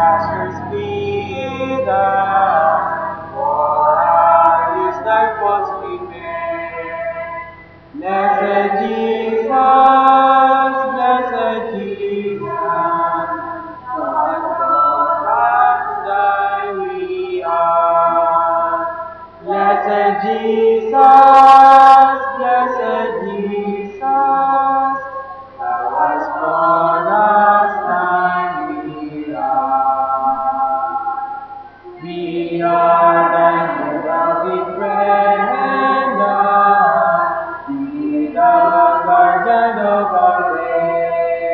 Masters feed us, for our is thy was prepared. Blessed Jesus, God for us thy we are. Blessed Jesus, thou hast brought us thy we are. We are thy beloved friend, be the guardian of our way.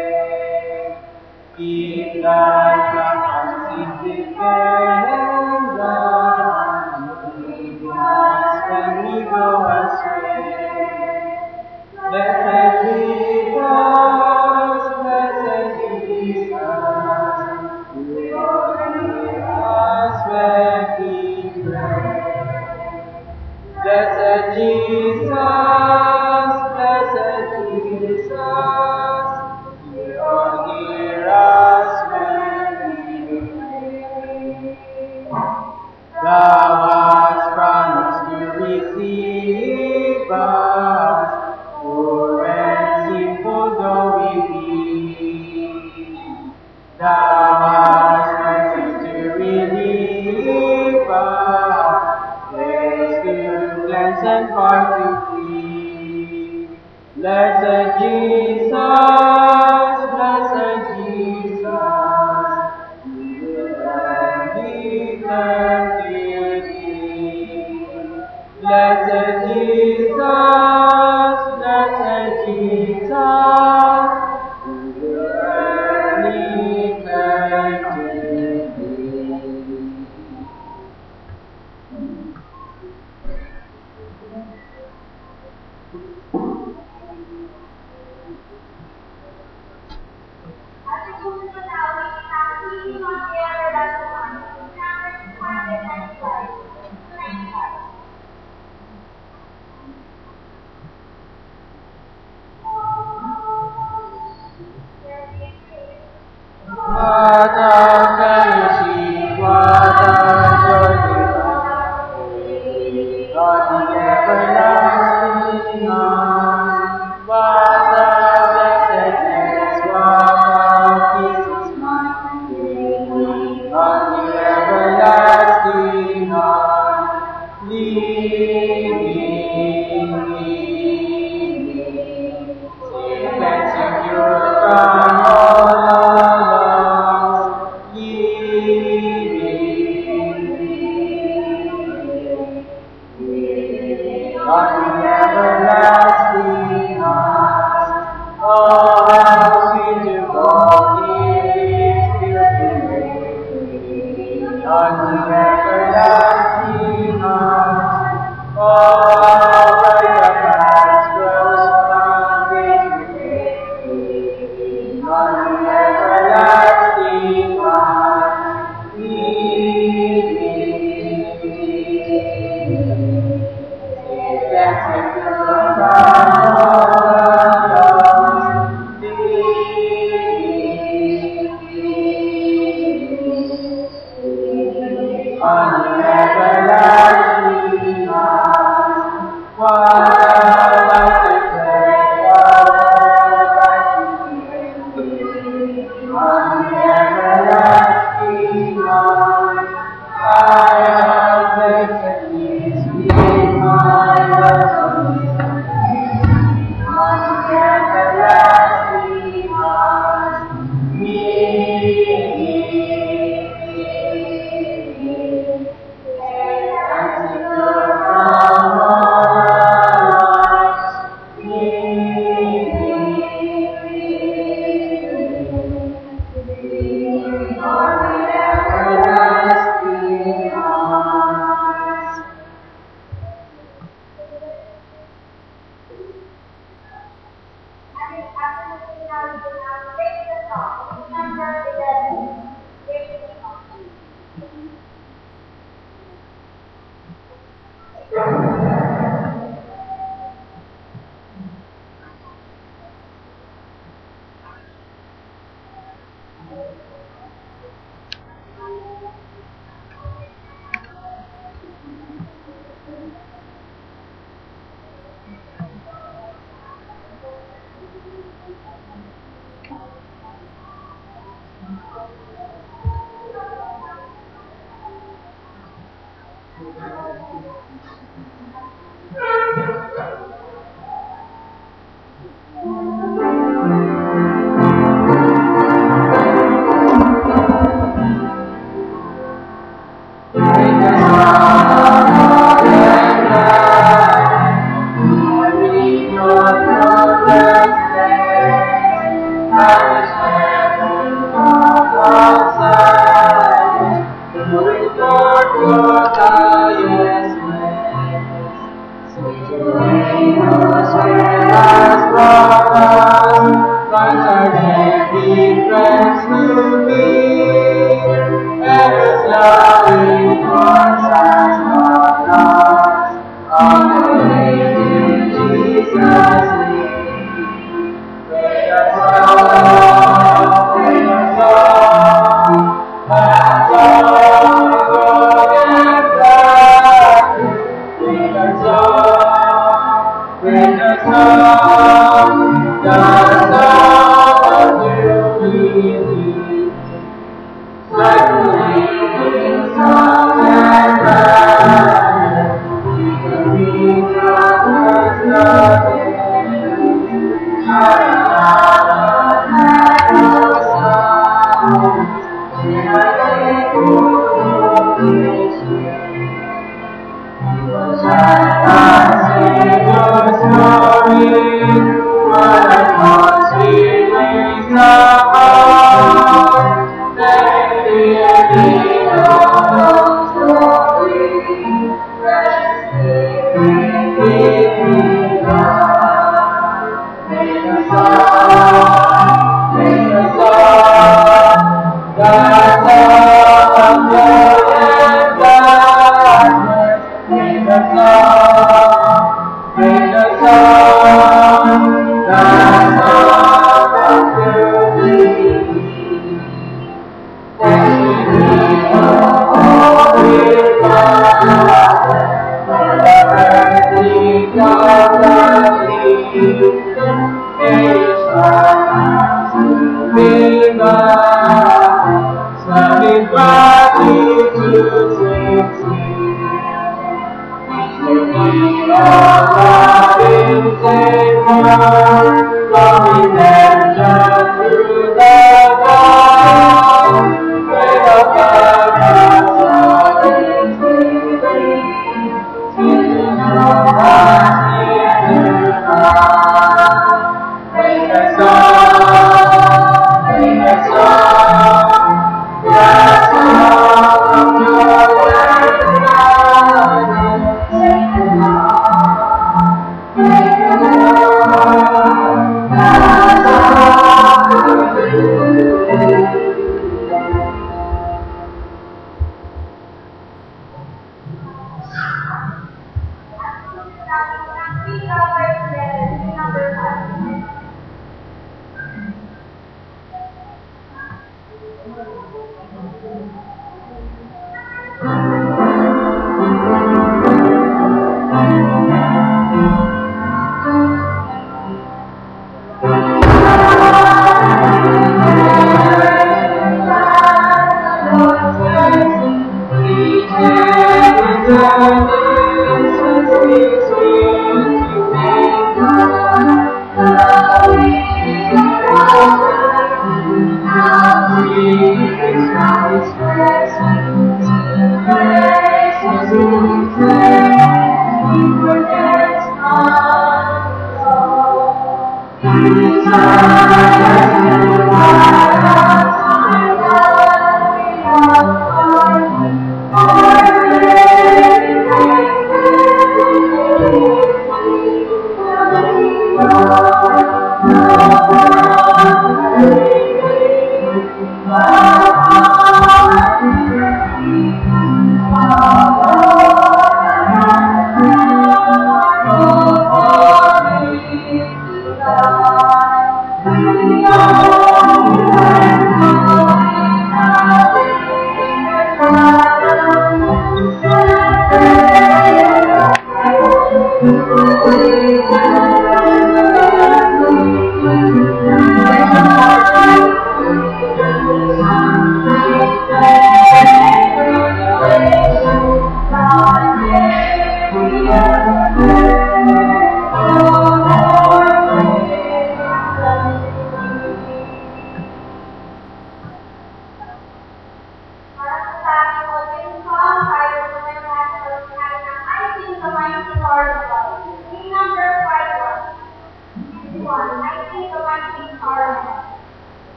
Keep thy flock from sin defend us, lead us when we go astray. Blessed Jesus, will hear us when we pray. Blessed Jesus, will hear us when we pray. Thou hast promised to receive us, poor and sinful though we be. Thou hast mercy to relieve us, grace to cleanse and far to flee. Blessed Jesus, Blessed Jesus, who will early turn to thee. What a fellowship, what a joy divine, God the everlasting arms. What a blessedness, what a peace is mine, God the everlasting arms. Leading me, safe and secure from all alarms. On the everlasting arms, oh how sweet to walk in this beautiful way. On the everlasting arms, oh how bright the path grows from day to day. On the everlasting arms,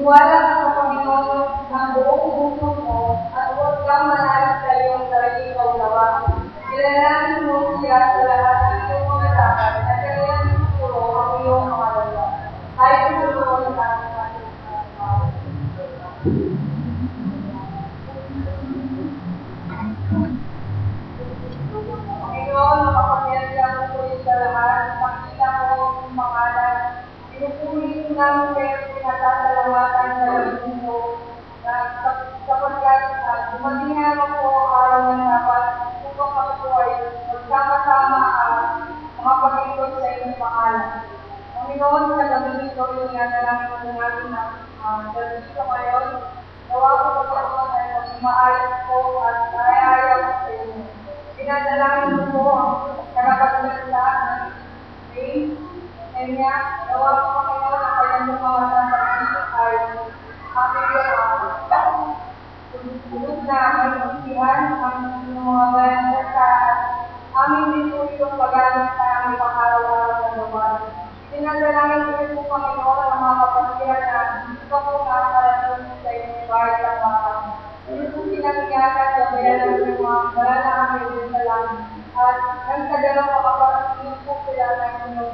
Maniwala ka sa Panginoon ng buong puso mo at huwag kang manalig sa iyong sariling kaunawaan. Kilalanin mo siya sa lahat ng iyong mga dapat at kanyang tuturo ang iyong mga lalo. Ay tuturo sa ating Panginoon, makapangyarihan mo po sa lahat, makita mo ang pangalan. Pinupuri namin kayo pinatasalamatan sa labing mo na sapagkat dumating na po araw ng dapat upang kami po ay magsama-sama ang mga pag-ikot sa inyong pangalan. Panginoon, sa gabi ito, inanalangin mo namin na gabi sa ngayon, gawa ko Panginoon ay maayos po at ayaw sa inyo. Pinadalangin mo po ang karapagsalita ng Spain, Kenya, gawa ko Panginoon na kayang lumawatan sa ay aming sunod na magsihan ang mga bayan sa aming dito itong pag-alam sa aming pang-araw-araw na gawain. Pinadalangin ko rin po Panginoon ang mga kapasihan na ito po nakakalasun sa inyong bahay ng bata. Ito po pinag-iyakan sa bayaran ng mga bayan na aming din sa langit. At ang kadalang makaparating po sila ng inyong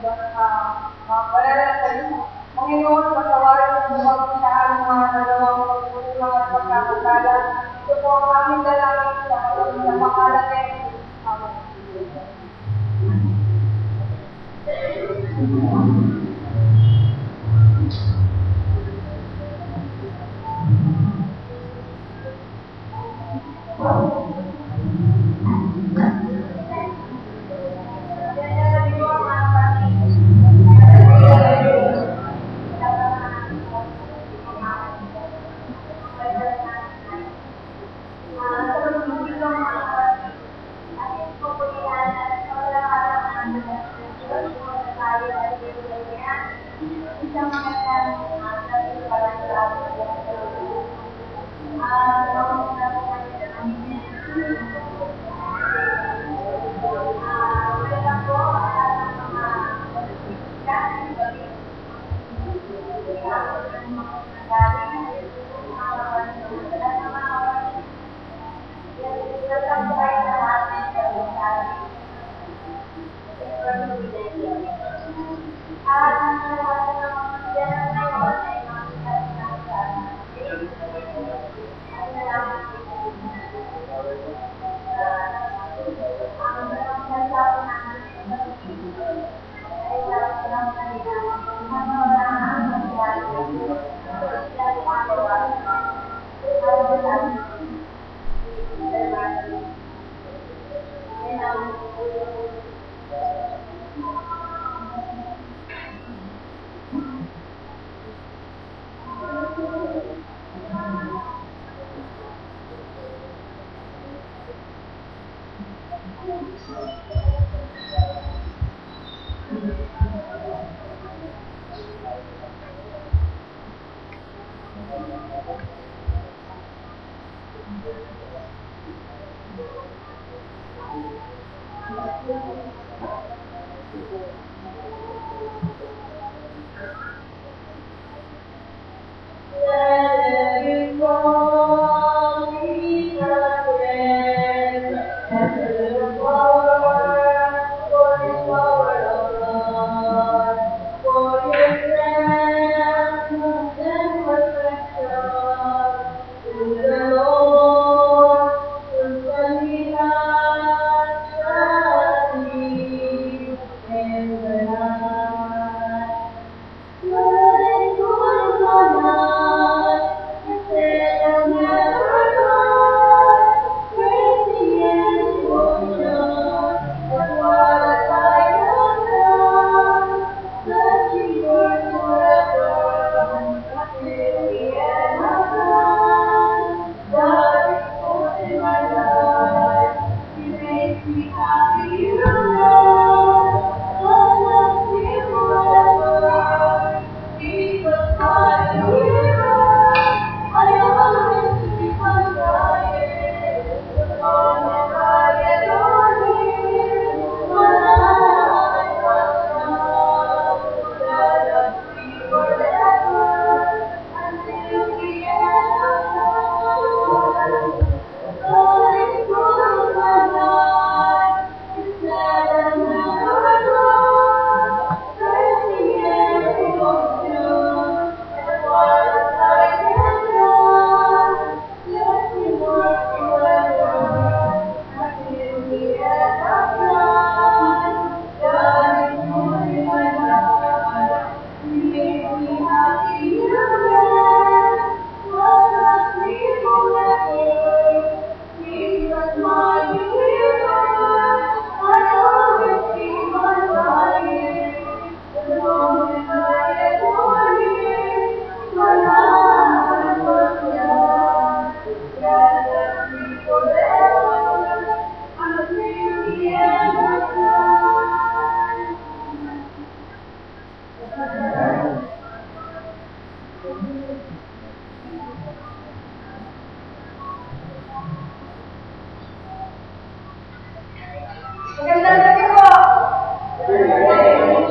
bayaran sa inyo. Panginoon, patawarin at bumagin sa aming mga nalawang pagkukulang at pagkakasala. Ito po ang aming dalangin sa pangalan ng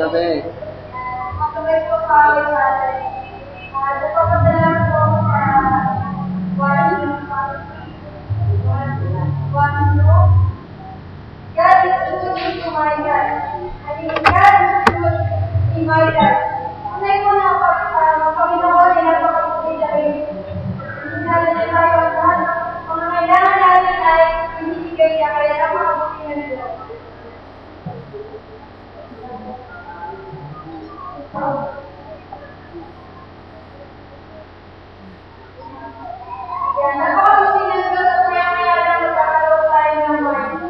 gabi. Magkabay po kami sa atin. Nagpapadala po sa God is good to my God. I mean, God is good in my God. Tunay ko na Panginoon ay napakabigay sa akin. Sinabi niya tayo ang lahat. Ang mga kailangan natin ay binibigay niya kaya napakabigay na nila. Yan, napakabigay na nila sa kaya lang magkakaroon tayo ng mind.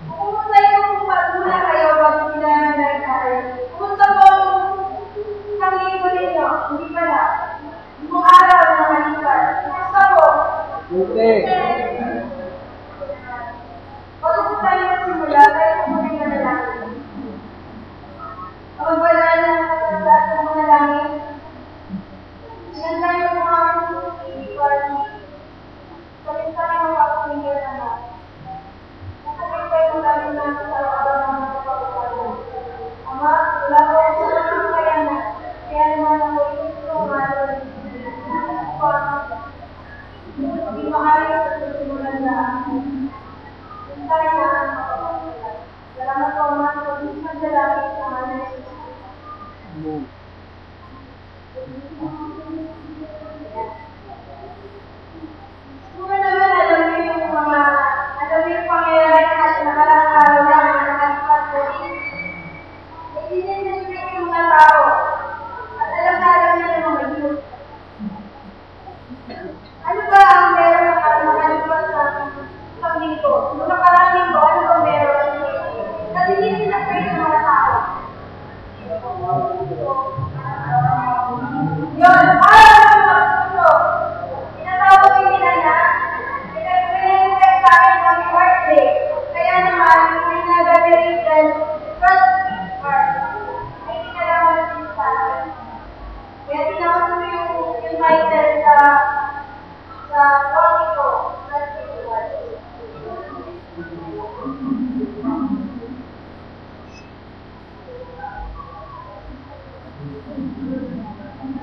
Kumusta yung pagmula kayo bago sila nagkakaroon? Kumusta po isang linggo ninyo? Hindi pala. Yung araw na malipas. Kumusta po? Buti. Bago po tayo magsimula, tayo po muna na lang. Kapag wala na nakatatas sa mga langit, yan tayo po kami iwan. Sabihin tayo magpapakinggan naman. Nasabing tayo mo namin natin sa abang ng mga kapagpapalan. Ama, wala ko sa mga kaya na. Kaya naman ako ito umayon. Hindi maaari sa susimulan na akin. Tayo na ang kapagpapalan. Salamat po mga kapagpapalan sa langit sa mga Amen. Muna naman, alam niyo yung pangyayari na sa nakarang araw na nakalipas ko rin. Isinisinig yung mga tao. At alam niya naman yun. Ano ba ang meron na nakalipas sa isang linggo? Nung nakarang linggo, ano ba meron? Kasi isinisinig yung mga tao. Yun, araw ng mga puso. Tinatawag yung nila pinag-pinag sa akin happy birthday. Kaya naman, hindi nag-gagalitan first part. Ay, hindi ka lang natin sa akin. Kaya tinawag ko yung title sa body ko.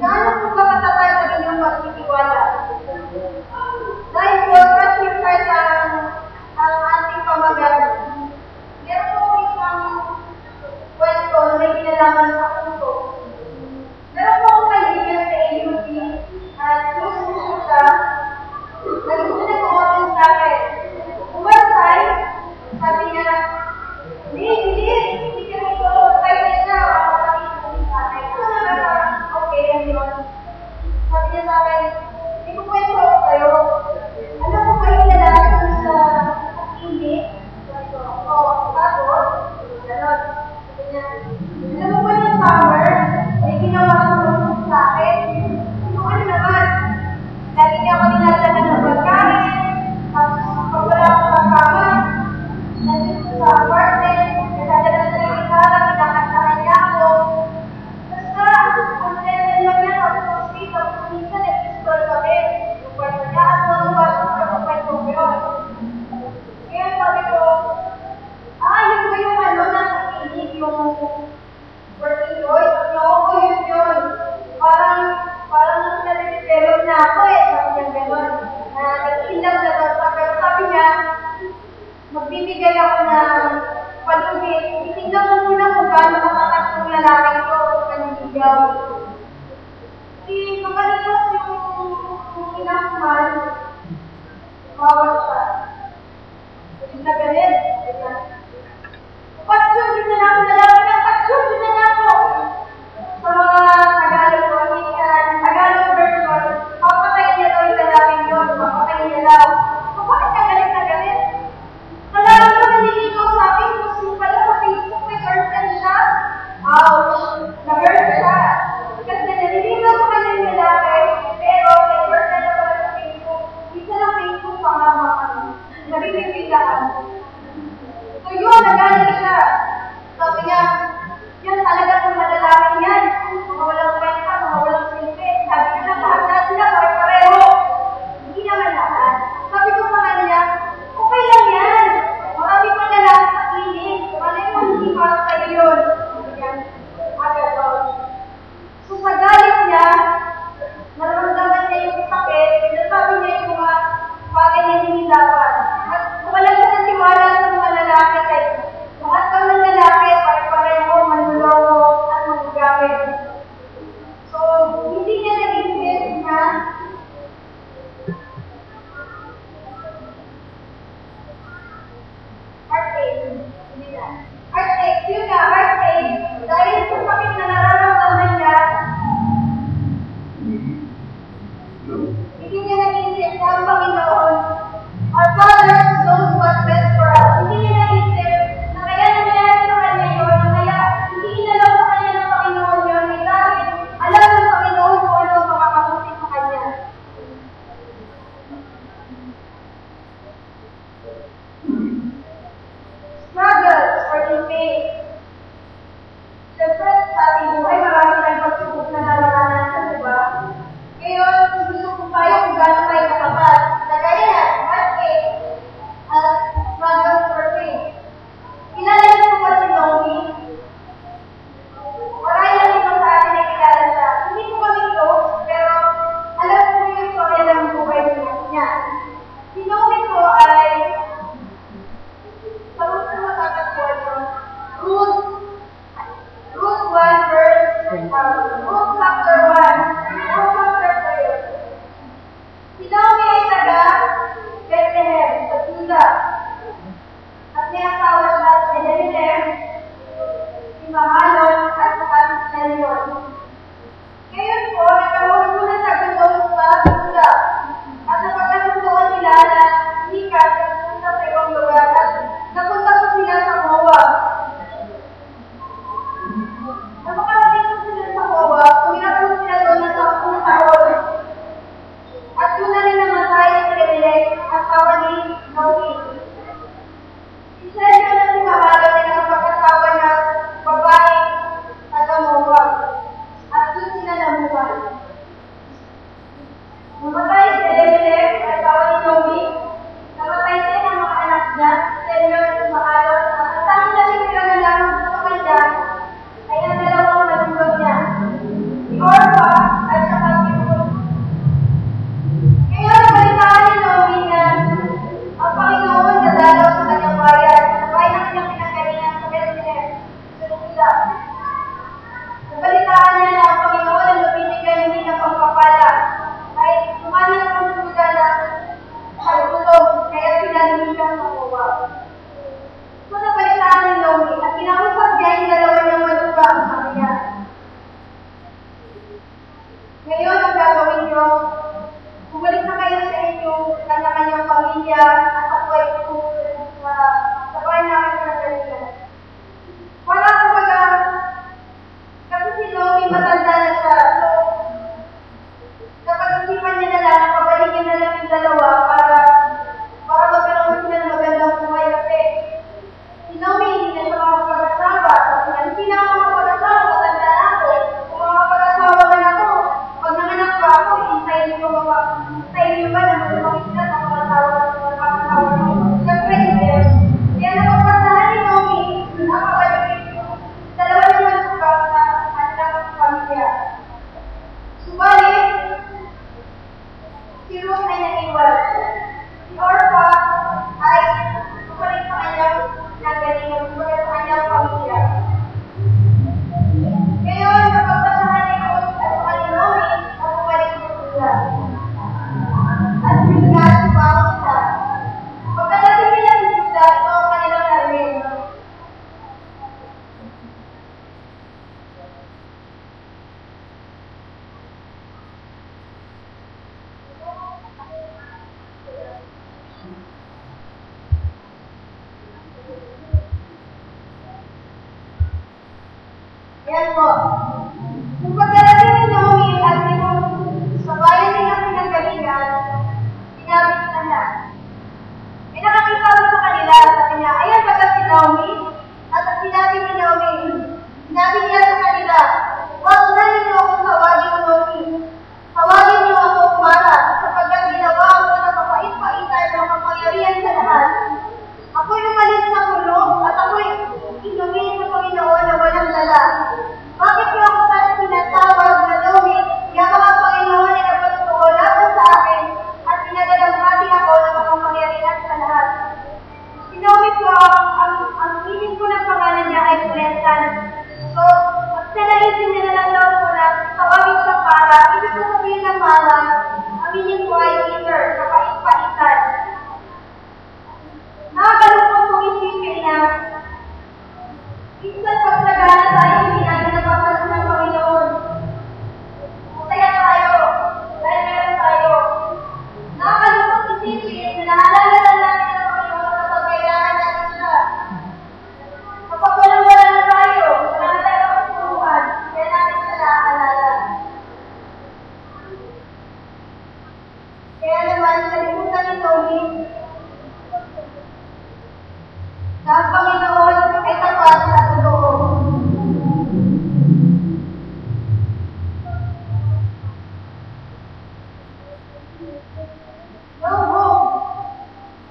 Gaano po ba katagal ang inyong pagtitiwala? Dahil po, sacrifice ang ating pamagano. Meron po isang kwento na may kinalaman sa puso. Meron po akong kaibigan sa AUC at gusto siya. Nag-gusto na kumatin sa akin. One time, sabi niya, hindi ka nito, kaya na, makakakita sa akin. Okay, yan yun. Sabi niya sa akin, hindi ko kwento ako kayo. Ano po kayo nalaman sa hindi? Tapos, gano'n. Sabi niya, alam mo ba yung power? May ginawa ko sa akin. Ano naman? Lagi niya ako nilalala ng pagkain. Tapos, pag wala akong kasama, nandito sa apartment, nagdadala na yung gitara, kinakantahan niya ako. Basta, ang nilalaman niya, tapos dito, minsan nag-install kami. Yung kwarto niya, at mga baso sa kapag ko yun. Kaya sabi ko, yun ba yung nakikinig yung working boy? Sabi niya, oo, yun. Parang nag-develop na ako sabi niya gano'n. Nag-ilang na daw. Pero sabi niya, magbibigay ako ng palugit. Itignan mo muna kung gaano makakatong lalaki ito o kaniligaw. Makalipas yung ilang mahal, bawal siya. Nagalit. Patsyon, din na ako lalaki ng patsyon, din na ako. Sa mga Tagalog ko, Tagalog version, papatayin niya daw yung lalaking yun, papatayin niya daw. Bakit ka galit na galit? Malami ko naliligaw sa akin, kung pala sa Facebook, may girlfriend siya. Ouch! Na-hurt siya. Kasi naliligaw ko kanya yung lalaki, pero may girlfriend na pala sa Facebook. Isa lang Facebook pa nga mga nabibigbigaan. So yun, nagalit siya. Sabi niya, may asawa siya si Daniel, si Mahalon, at saka si Leon. Ngayon po, nagkaroon muna sa gundo sa Buda. At napagkasundo nila na sikat at punta sa ibang lugar at napunta po sila sa Moab. Napakarating po sila sa Moab, tumira po sila doon na 10 taon. At doon na rin namatay si Elimelech at asawa ni Naomi. Si Leon at si Mahalon ay nakapag-asawa ng babae taga Moab. At doon sila namuhay. Namatay si Elimelech at asawa ni Naomi. Namatay din ang mga anak niya, si Leon at si Mahalon. At ang tanging natitira na lang sa kanya ay ang dalawang magulang niya, si Orpha at saka si Ruth. Ngayon, balitaan ni Naomi na ang Panginoon dadalaw sa kanyang bayan, sa bayan ng kanyang pinanggalingan sa Bethlehem, sa Juda. Nabalitaan niya na ang Panginoon ang nabibigay hindi ng pagpapala, ay sumali ng pagsuda ng halutong, kaya pinalimitan sa Moab. So, nabalitaan ni Naomi at kinausap niya yung dalawa niyang malugang sa kanya. Ngayon, ang gagawin niyo, bumalik na kayo sa inyong kanya-kanyang pamilya at ako ay pumunta sa bahay namin sa Nagalingan. Wala kumbaga, kasi si Naomi matanda na siya, so napag-isipan niya na lang, pabalikin na lang yung dalawa para magkaroon sila ng magandang buhay kasi si Naomi hindi na siya makapag-asawa. Sabi niya, hindi na ako makapag-asawa, matanda na ako. Kung makapag-asawa ka na ako, pag nanganak pa ako, hintayin niyo ba na magpapakit na sa mga asawa niyo? Siyempre, hindi. Kaya napagpasahan ni Naomi, nakabalikin yung dalawa naman sukat na kanilang pamilya. Subalit, si Ruth ay naiwan. Si Orpha ay bumalik sa kanyang nagalingan, bumalik sa kanyang pamilya. Ngayon, napagpasahan ni Ruth at saka ni Naomi at bumalik sa sila. At sila si Pangsa. Pagkadating nila si Juda, ito ang kanilang narinig. Yan po. Kung pagkarating ni Naomi at si Ruth sa bayan nilang pinanggalingan, sinabit na niya. May nakakita ko sa kanila, sabi niya, ayan ba si Naomi? At sinabi ni Naomi, sinabi niya sa kanila, huwag na ninyo akong tawagin Naomi. Tawagin niyo ako Mara, sapagkat ginawa ako na mapait-paitan ng kapangyarihan sa lahat. Ako'y umalis sa pulo at ako'y inumin sa Panginoon na walang dala. Bakit niyo ako tinatawag na Naomi? Kaya ang Panginoon ay nagpatutuo laban sa akin at pinagadaghati ako ng makapangyarihan sa lahat. Si Naomi po, ang meaning ko ng pangalan niya ay Blessed. So, at sinaisin niya na lang daw po na tawagin sa Mara. Ibig ko sabihin ng Mara, ang meaning ko ay bitter, kapait-paitan. Nakakalungkot kong isipin na minsan pag nagana tayo, hindi natin napapalas ng Panginoon. Masaya tayo, dahil meron tayo. Nakakalungkot isipin na naalala na natin ang Panginoon kapag kailangan natin siya. Kapag walang-wala na tayo, wala na tayo kapaturuhan, kaya natin siya naaalala. Kaya naman, kalimutan ni Naomi, na ang Panginoon ay tapat at totoo. No hope.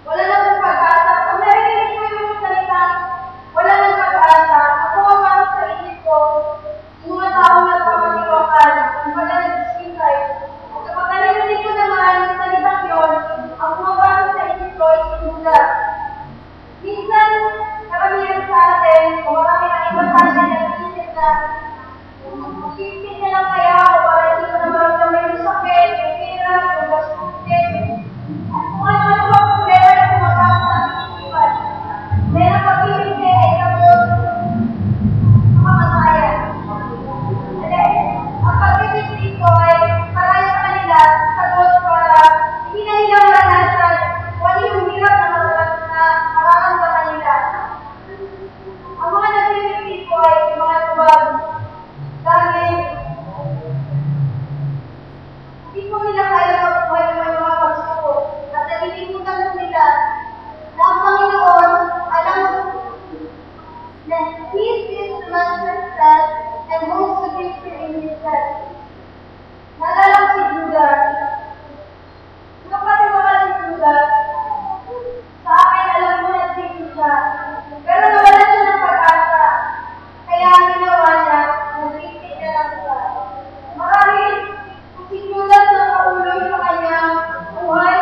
Wala na pong pag-asa. Kung narinig ko yung salita, wala na pag-asa. Ako ang parang sa isip ko, yung mga taong nagpapatiwakan, yung mga nag-disipay. Kapag narinig ko naman yung salita yun, ang mga parang sa isip ko ay sinula. Minsan, karamihan sa atin, kung marami na iba sa atin, nag-isip na, mag-isip na lang kaya ako para hindi ko na maramdaman yung sakit, yung hirap, yung gastusin. At kung ano-ano ang problema na kumakama sa ating isipan. Kaya ang pag-ibig ay tapos mamatayan. Ang pag-ibig dito ay para sa kanila, tapos para hindi na nila maranasan kung ano yung hirap na mararamdaman nila. Ang mga nag-ibig dito ay mga tubag. Dahil hindi po nila kaya magbuhay ng mga pagsubok at nalilimutan po nila na ang Panginoon alam na He is the Master self and holds the victory in His hand. Naalala ko si Judas. Napatiwala si Judas. Sa akin, alam mo na dito siya. Pero nawala siya ng pag-asa. Kaya ang ginawa niya, nag-iisip niya lang siya. Marahil, si Judas na pauloy sa kanyang buhay.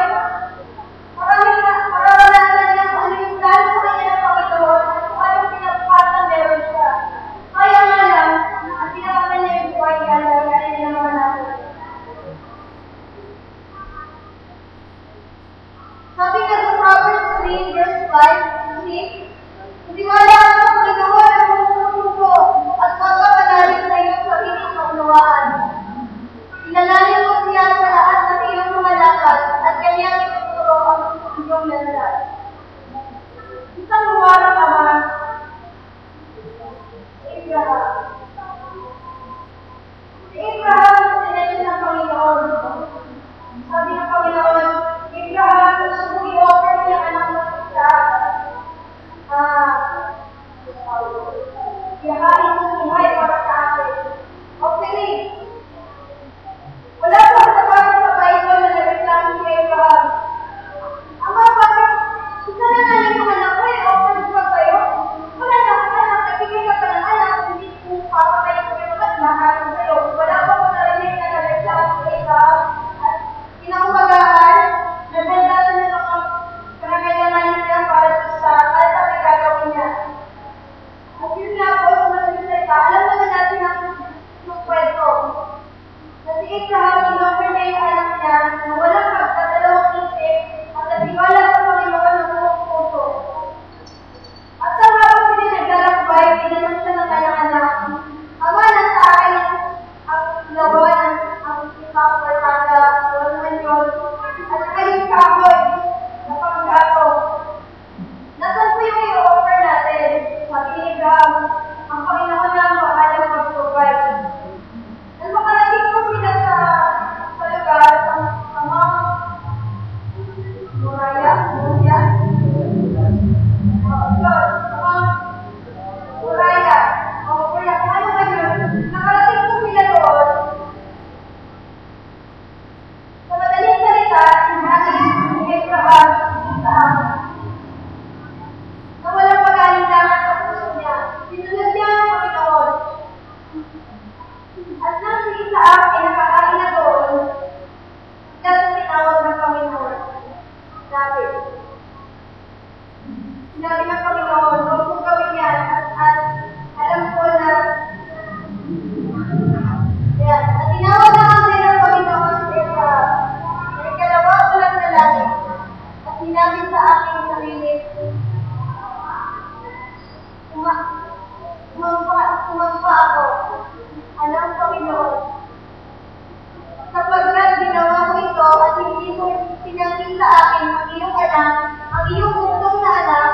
Mararanasan niya kung ano yung plano sa kanya ng Panginoon at kung anong pinagpatang meron siya. Kaya nga lang, ang tinakapan niya yung buhay niya, lagyan niya naman natin. Sabi nga sa Proverbs 3, verse 5, 6, "Tiwala ka sa Panginoon ang puso ko at magpapanalig sa iyong sariling kaunawaan. Ilalalim mo siya sa lahat ng iyong mga lakad at kanyang ituturo ang iyong landas." Isang luwarang ama, Abraham. Si Abraham ang sinenyo ng Panginoon. Sabi ng Panginoon, Abraham, gusto mo i-offer mo yung anak mo sa ihahain mo buhay para sa akin. Okay. Wala pa sa Bible na nagreklamo si Abraham. Ama, bakit? Isa na nga yung anak ko offer mo pa kayo? Wala na akong anak, nagiging ka pa ng anak, hindi mo papatay ko yung lahat sa'yo. Wala pa ko narinig na nagreklamo si Abraham. At kinaumagaan, nagdadala na mga pinagkailangan niya para sa gagawin niya. At yun nga po, sa mga alam naman natin ang kwento. Na si Abraham, in-offer niya yung anak niya na walang pagkadalawang isip at natiwala sa Panginoon ng buong puso. At sa habang sila naglalakbay, tinanong siya ng kanyang anak, "Ama, nasa akin ang lawan, ang isang partanda, wala naman yun, at saka yung kahoy na panggato. Nasaan po yung i-offer natin?" Sabi ni Abraham, "Ang Panginoon na ang bahalang mag-provide." Nang makarating po sila sa lugar, ang mga Muraya, ano ba yun? Nakarating po sila doon. Sa madaling salita, hinahin ni Abraham sa na walang pag-alinlangan sa puso niya. Sinunod niya ang Panginoon. At nang si Isaac ay nakakain na doon, siya sa tinawag ng Panginoon. Sinabi ng Panginoon, "Huwag mong gawin yan at alam ko na yan." At tinawag na ang ng Panginoon si Abraham. Ang ikalawa ko lang na langit. At sinabi sa aking sarili, Umampa ako. Alam, Panginoon, sapagkat ginawa ko ito at hindi mo pinangkin sa akin ang iyong anak, ang iyong buntong na anak,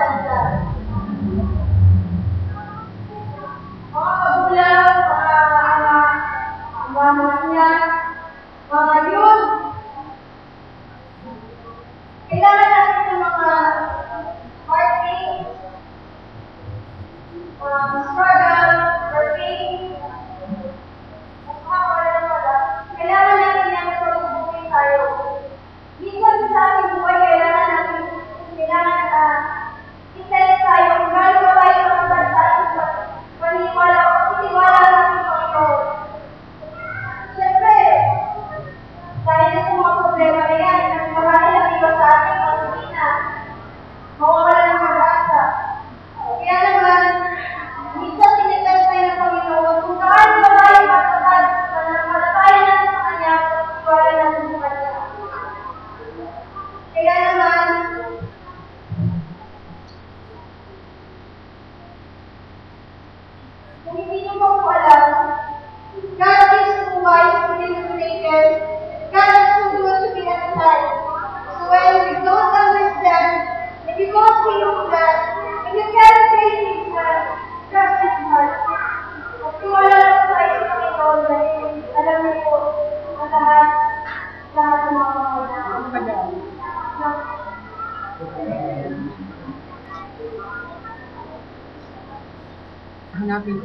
bansa. Mga magulang, mga niya, mga yun, kailangan natin ng mga working, struggle, working, kailangan natin ng pagbubuhay tayo. Minsan sa ating buhay, kailangan i-test tayo kung gano'n ba tayo makabanta sa paniwala o paniwala natin sa Panginoon. Siyempre, dahil sa mga problema na yan, marami na iba sa ating pangungina, mawawala ng pag-asa. Kaya naman, minsan tinitest tayo ng Panginoon kung saan ba tayo matatag sa namalatayan natin sa Kanya at pagkiwala natin sa Kanya. Kaya naman, kung hindi nyo pa po alam, God is too wise to be manipulated. God is too good to be outside. So when you don't understand, if you don't feel that, if you can't say things that, trust His heart. At tiwala lang tayo sa Panginoon dahil alam niyo po ang lahat ng mga pangalaman. Hanapin.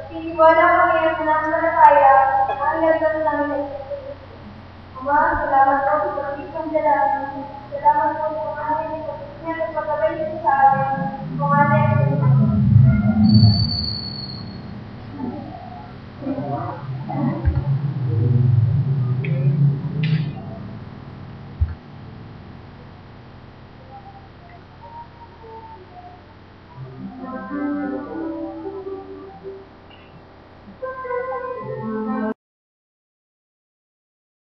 Tiniwala kami at nananampalataya ang lagyan namin. Ama, salamat po sa pagkikang dalaman. Salamat po sa aming pagkikang at pagkabay sa amin. Kumanin.